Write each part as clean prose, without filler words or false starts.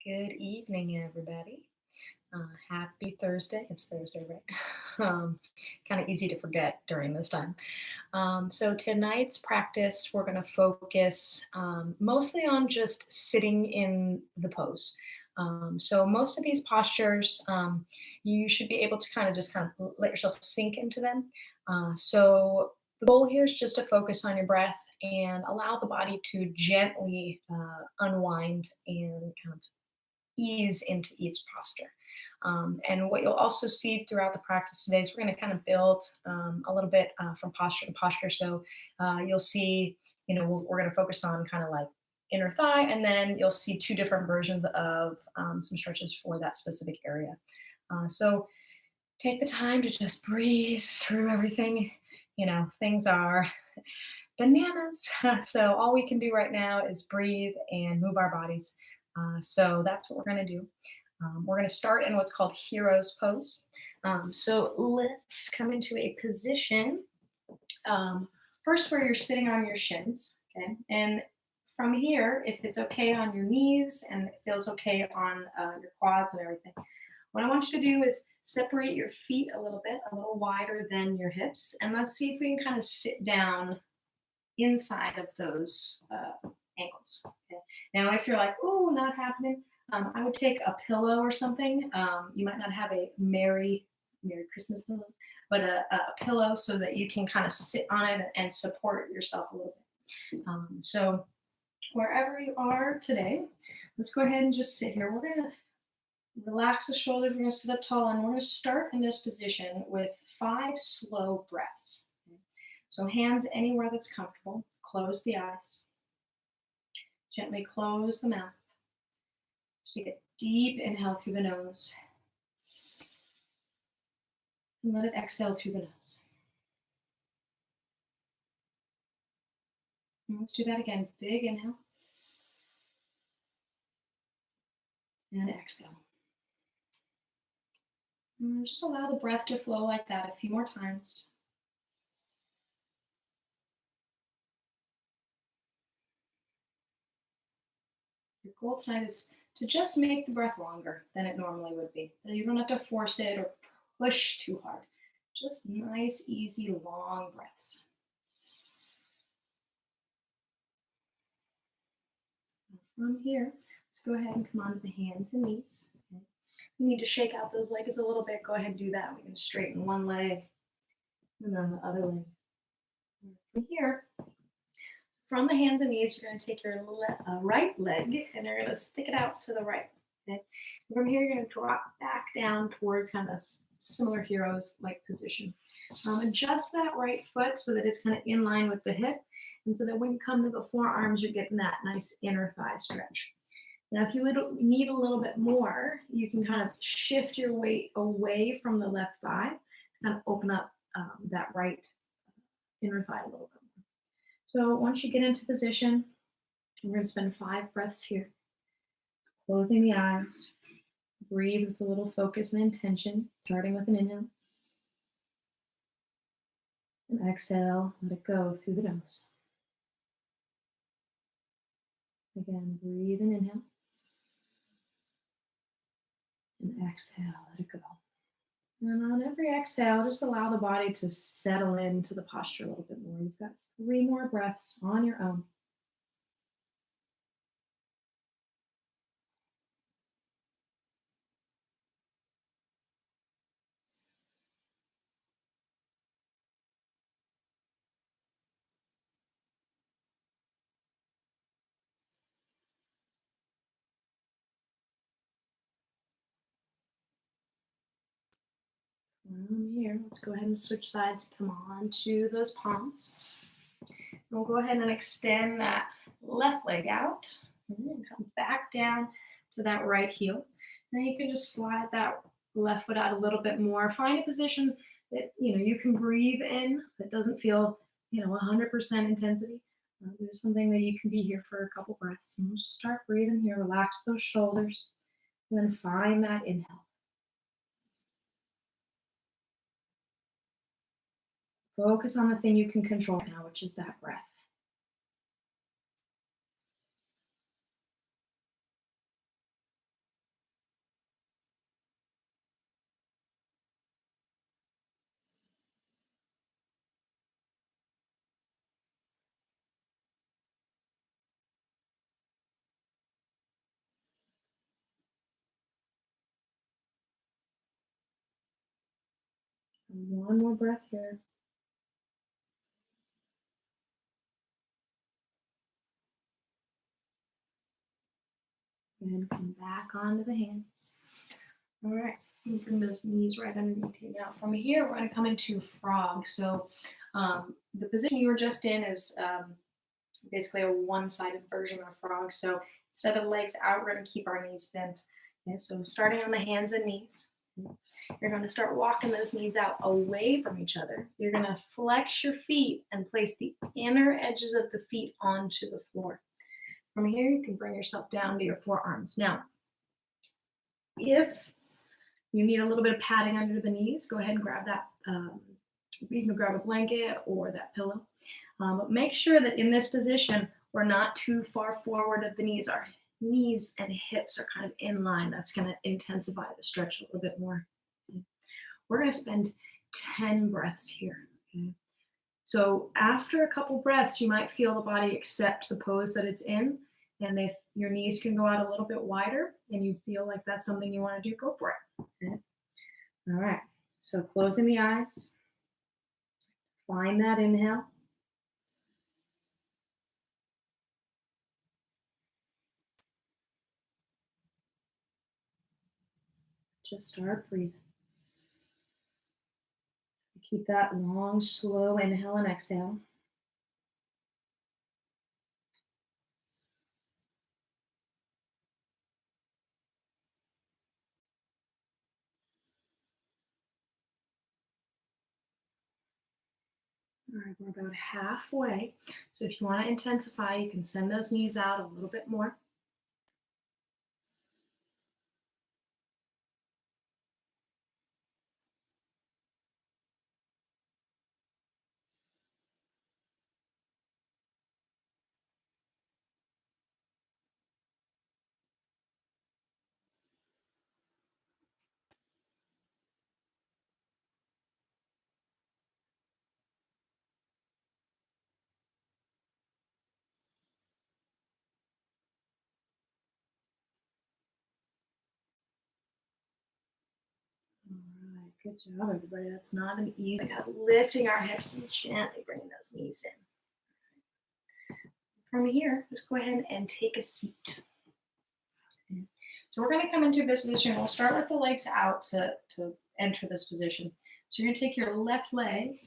Good evening, everybody. Happy Thursday. It's Thursday, right? Kind of easy to forget during this time. So, tonight's practice, we're going to focus mostly on just sitting in the pose. So, most of these postures, you should be able to kind of let yourself sink into them. The goal here is just to focus on your breath and allow the body to gently unwind and kind of ease into each posture. And what you'll also see throughout the practice today is we're going to kind of build a little bit from posture to posture. So you'll see, we're going to focus on kind of like inner thigh, and then you'll see two different versions of some stretches for that specific area. So take the time to just breathe through everything. Things are bananas. So all we can do right now is breathe and move our bodies. So that's what we're going to do. We're going to start in what's called hero's pose. So let's come into a position um, first where you're sitting on your shins. Okay. And from here, if it's okay on your knees and it feels okay on your quads and everything, what I want you to do is separate your feet a little bit, a little wider than your hips. And let's see if we can kind of sit down inside of those ankles. Okay. Now, if you're like, "Ooh, not happening," I would take a pillow or something. You might not have a Merry Christmas pillow, but a pillow so that you can kind of sit on it and support yourself a little bit. So wherever you are today, let's go ahead and just sit here. We're gonna relax the shoulders. We're gonna sit up tall, and we're gonna start in this position with 5 slow breaths. Okay. So hands anywhere that's comfortable. Close the eyes. Gently close the mouth. Just take a deep inhale through the nose and let it exhale through the nose. And let's do that again. Big inhale and exhale. And just allow the breath to flow like that a few more times. Your goal tonight is to just make the breath longer than it normally would be. You don't have to force it or push too hard. Just nice, easy, long breaths. From here, let's go ahead and come onto the hands and knees. Okay. You need to shake out those legs a little bit. Go ahead and do that. We can straighten one leg and then the other leg. From here, from the hands and knees, you're going to take your right leg and you're going to stick it out to the right. Okay. From here, you're going to drop back down towards kind of a similar heroes like position. Adjust that right foot so that it's kind of in line with the hip. And so that when you come to the forearms, you're getting that nice inner thigh stretch. Now, if you need a little bit more, you can kind of shift your weight away from the left thigh, kind of open up that right inner thigh a little bit more. So once you get into position, we're going to spend 5 breaths here. Closing the eyes, breathe with a little focus and intention, starting with an inhale. And exhale, let it go through the nose. Again, breathe and inhale. And exhale, let it go. And on every exhale, just allow the body to settle into the posture a little bit more. You've got 3 more breaths on your own. From here, let's go ahead and switch sides. Come on to those palms. And we'll go ahead and extend that left leg out and come back down to that right heel. Now you can just slide that left foot out a little bit more. Find a position that you can breathe in that doesn't feel 100% intensity. There's something that you can be here for a couple breaths. And we'll just start breathing here. Relax those shoulders, and then find that inhale. Focus on the thing you can control now, which is that breath. One more breath here. And come back onto the hands. All right, you bring those knees right underneath you. Now from here, we're going to come into frog. So the position you were just in is basically a one-sided version of frog. So instead of the legs out, we're going to keep our knees bent. Okay, so starting on the hands and knees, you're going to start walking those knees out away from each other. You're going to flex your feet and place the inner edges of the feet onto the floor. From here, you can bring yourself down to your forearms. Now, if you need a little bit of padding under the knees, go ahead and grab that. You can grab a blanket or that pillow. But make sure that in this position, we're not too far forward of the knees. Our knees and hips are kind of in line. That's going to intensify the stretch a little bit more. Okay. We're going to spend 10 breaths here. Okay. So after a couple breaths, you might feel the body accept the pose that it's in. And if your knees can go out a little bit wider and you feel like that's something you want to do, go for it. Okay. All right. So closing the eyes. Find that inhale. Just start breathing. Keep that long, slow inhale and exhale. All right, we're about halfway. So if you want to intensify, you can send those knees out a little bit more. All right, good job, everybody. That's not an easy. Lifting our hips and gently bringing those knees in. From here, just go ahead and take a seat. Okay. So we're going to come into this position. We'll start with the legs out to enter this position. So you're going to take your left leg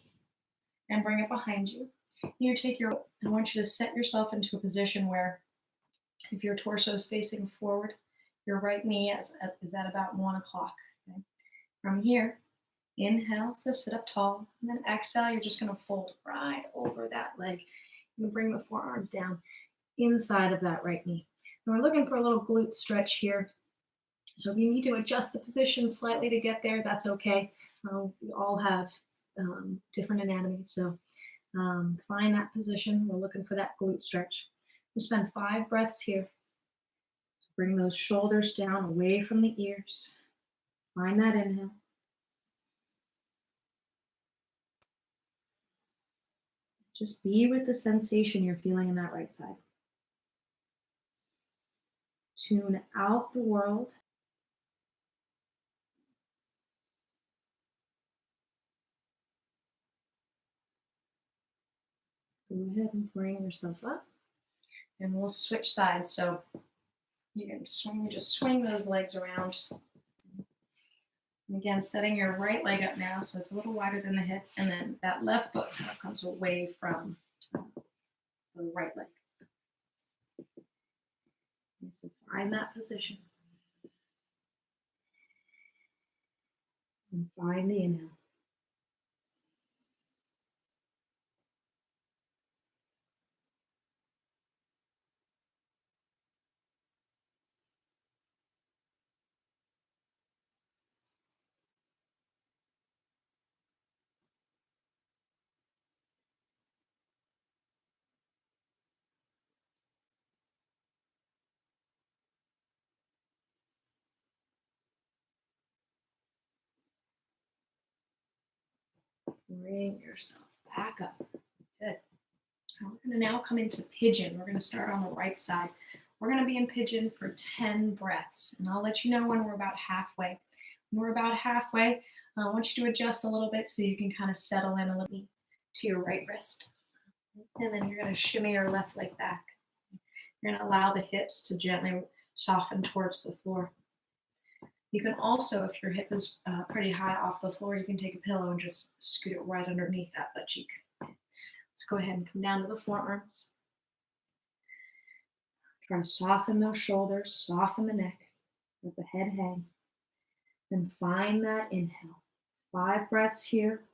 and bring it behind you. I want you to set yourself into a position where if your torso is facing forward, your right knee is at about 1 o'clock. Okay? From here, inhale to sit up tall, and then exhale, you're just going to fold right over that leg. You bring the forearms down inside of that right knee. And we're looking for a little glute stretch here. So if you need to adjust the position slightly to get there, that's okay. We all have different anatomy, so find that position. We're looking for that glute stretch. We'll spend 5 breaths here. Bring those shoulders down away from the ears. Find that inhale. Just be with the sensation you're feeling in that right side. Tune out the world. Go ahead and bring yourself up. And we'll switch sides. So you can swing those legs around. And again, setting your right leg up now so it's a little wider than the hip. And then that left foot kind of comes away from the right leg. And so find that position. And find the inhale. Bring yourself back up. Good. We're going to now come into pigeon. We're going to start on the right side. We're going to be in pigeon for 10 breaths. And I'll let you know when we're about halfway. When we're about halfway, I want you to adjust a little bit so you can kind of settle in a little bit to your right wrist. And then you're going to shimmy your left leg back. You're going to allow the hips to gently soften towards the floor. You can also, if your hip is pretty high off the floor, you can take a pillow and just scoot it right underneath that butt cheek. Let's go ahead and come down to the forearms. Try to soften those shoulders, soften the neck, let the head hang. Then find that inhale. 5 breaths here,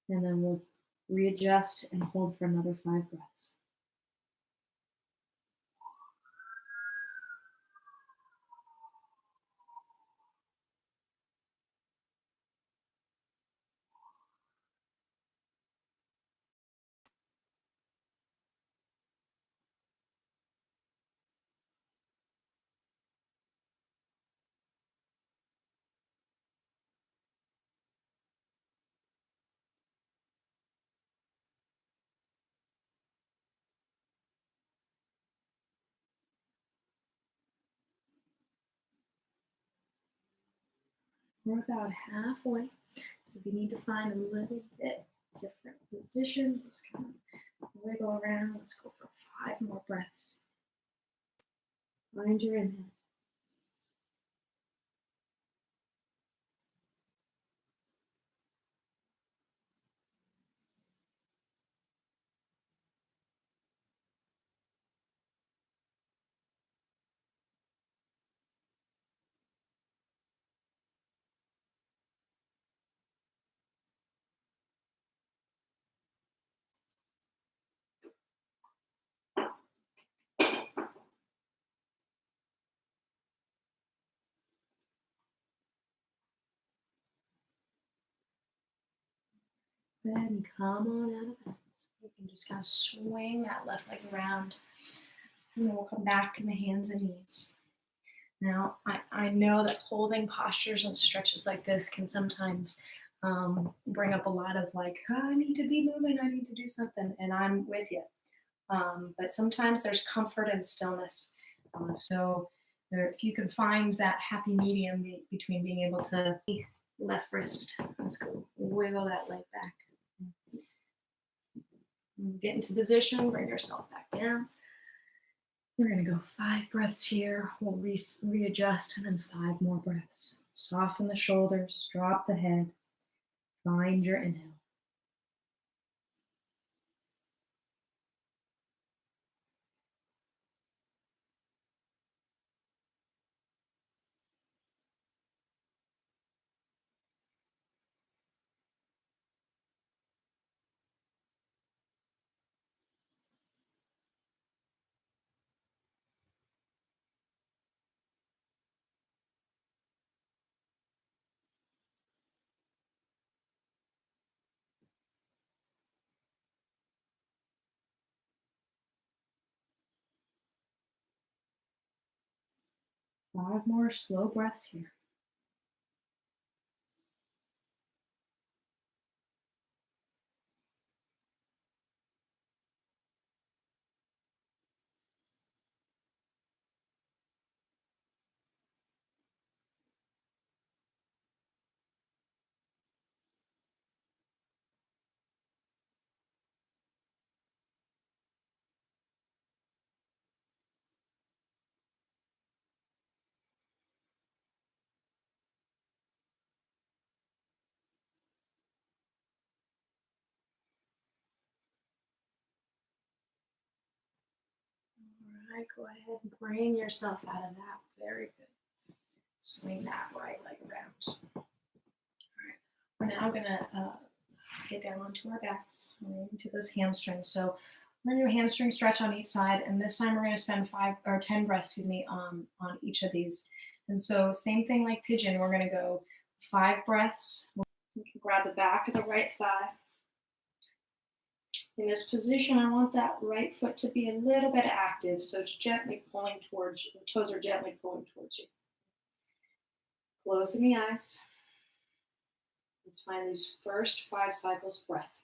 and then we'll readjust and hold for another 5 breaths. We're about halfway, so if you need to find a little bit different position, just kind of wiggle around. Let's go for 5 more breaths. Find your inhale. Then come on out of that. So you can just kind of swing that left leg around, and then we'll come back to the hands and knees. Now, I know that holding postures and stretches like this can sometimes bring up a lot of like, oh, I need to be moving, I need to do something, and I'm with you. But sometimes there's comfort and stillness. So if you can find that happy medium between being able to left wrist, let's go wiggle that leg back. Get into position, bring yourself back down. We're going to go 5 breaths here. We'll readjust, and then 5 more breaths. Soften the shoulders, drop the head. Find your inhale. Five more slow breaths here. All right, go ahead and bring yourself out of that. Very good. Swing that right leg around. All right, we're now going to get down onto our backs, into those hamstrings. So we're going to do a hamstring stretch on each side, and this time we're going to spend 5 or 10 breaths, on each of these. And so same thing like pigeon, we're going to go 5 breaths. You can grab the back of the right thigh. In this position, I want that right foot to be a little bit active, so it's gently pulling towards you. The toes are gently pulling towards you. Closing the eyes. Let's find these first 5 cycles of breath.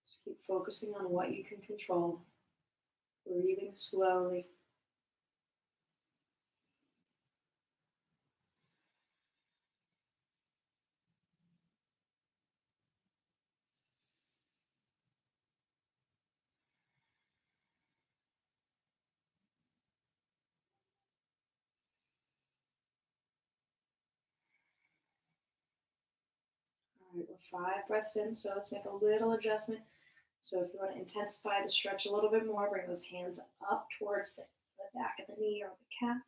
Just keep focusing on what you can control. Breathing slowly. All right, we're 5 breaths in, so let's make a little adjustment. So if you want to intensify the stretch a little bit more, bring those hands up towards the back of the knee or the calf.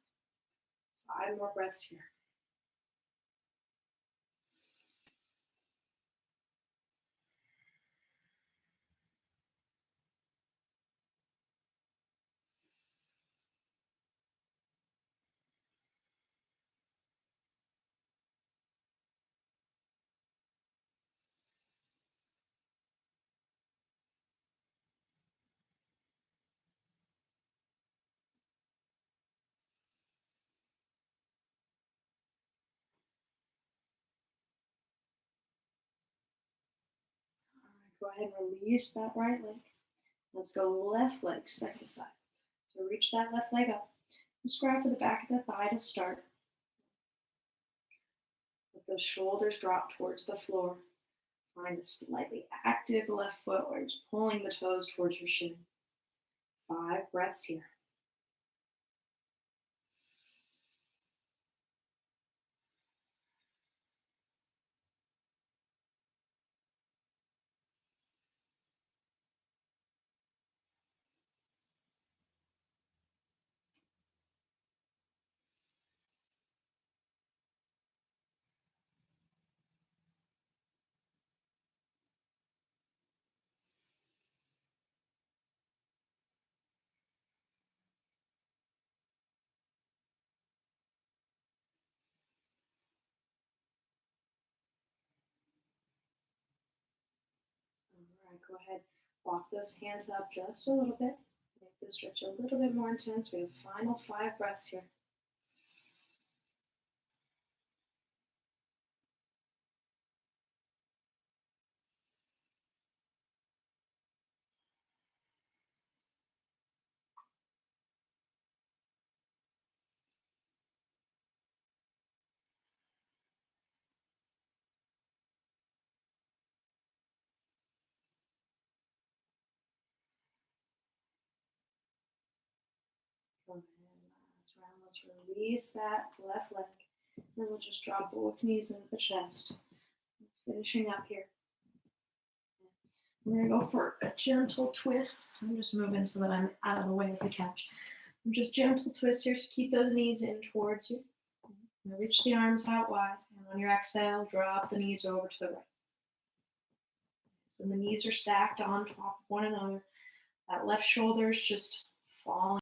5 more breaths here. All right, go ahead and release that right leg. Let's go left leg, second side. So reach that left leg up. Just grab for the back of the thigh to start. Let those shoulders drop towards the floor. Find a slightly active left foot where you're pulling the toes towards your shin. 5 breaths here. All right, go ahead. Walk those hands up just a little bit. Make the stretch a little bit more intense. We have final 5 breaths here. Go ahead, last round. Let's release that left leg. And we'll just drop both knees into the chest. Finishing up here. I'm going to go for a gentle twist. I'm just moving so that I'm out of the way of the couch. Just gentle twist here, so keep those knees in towards you. Now reach the arms out wide, and on your exhale, drop the knees over to the right. So the knees are stacked on top of one another. That left shoulder is just falling.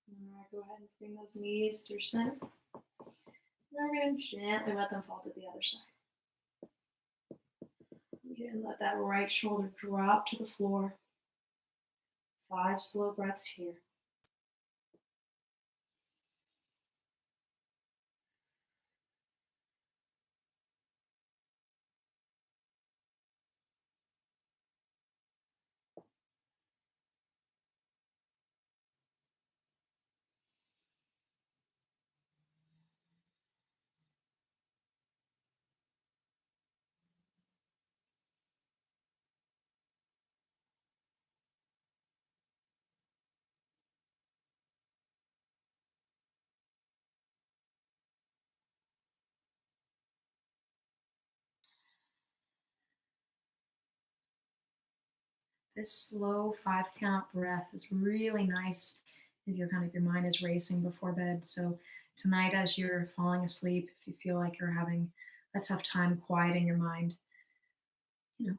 All right, go ahead and bring those knees through center. Now we're going to gently let them fall to the other side. Again, let that right shoulder drop to the floor. 5 slow breaths here. This slow 5 count breath is really nice if your mind is racing before bed. So tonight, as you're falling asleep, if you feel like you're having a tough time quieting your mind, you know,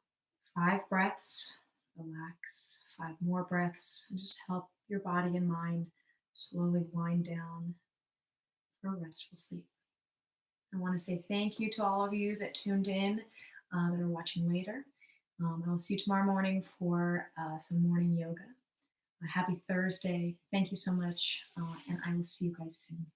5 breaths, relax, 5 more breaths, and just help your body and mind slowly wind down for a restful sleep. I want to say thank you to all of you that tuned in, that are watching later. I will see you tomorrow morning for some morning yoga. Happy Thursday. Thank you so much, and I will see you guys soon.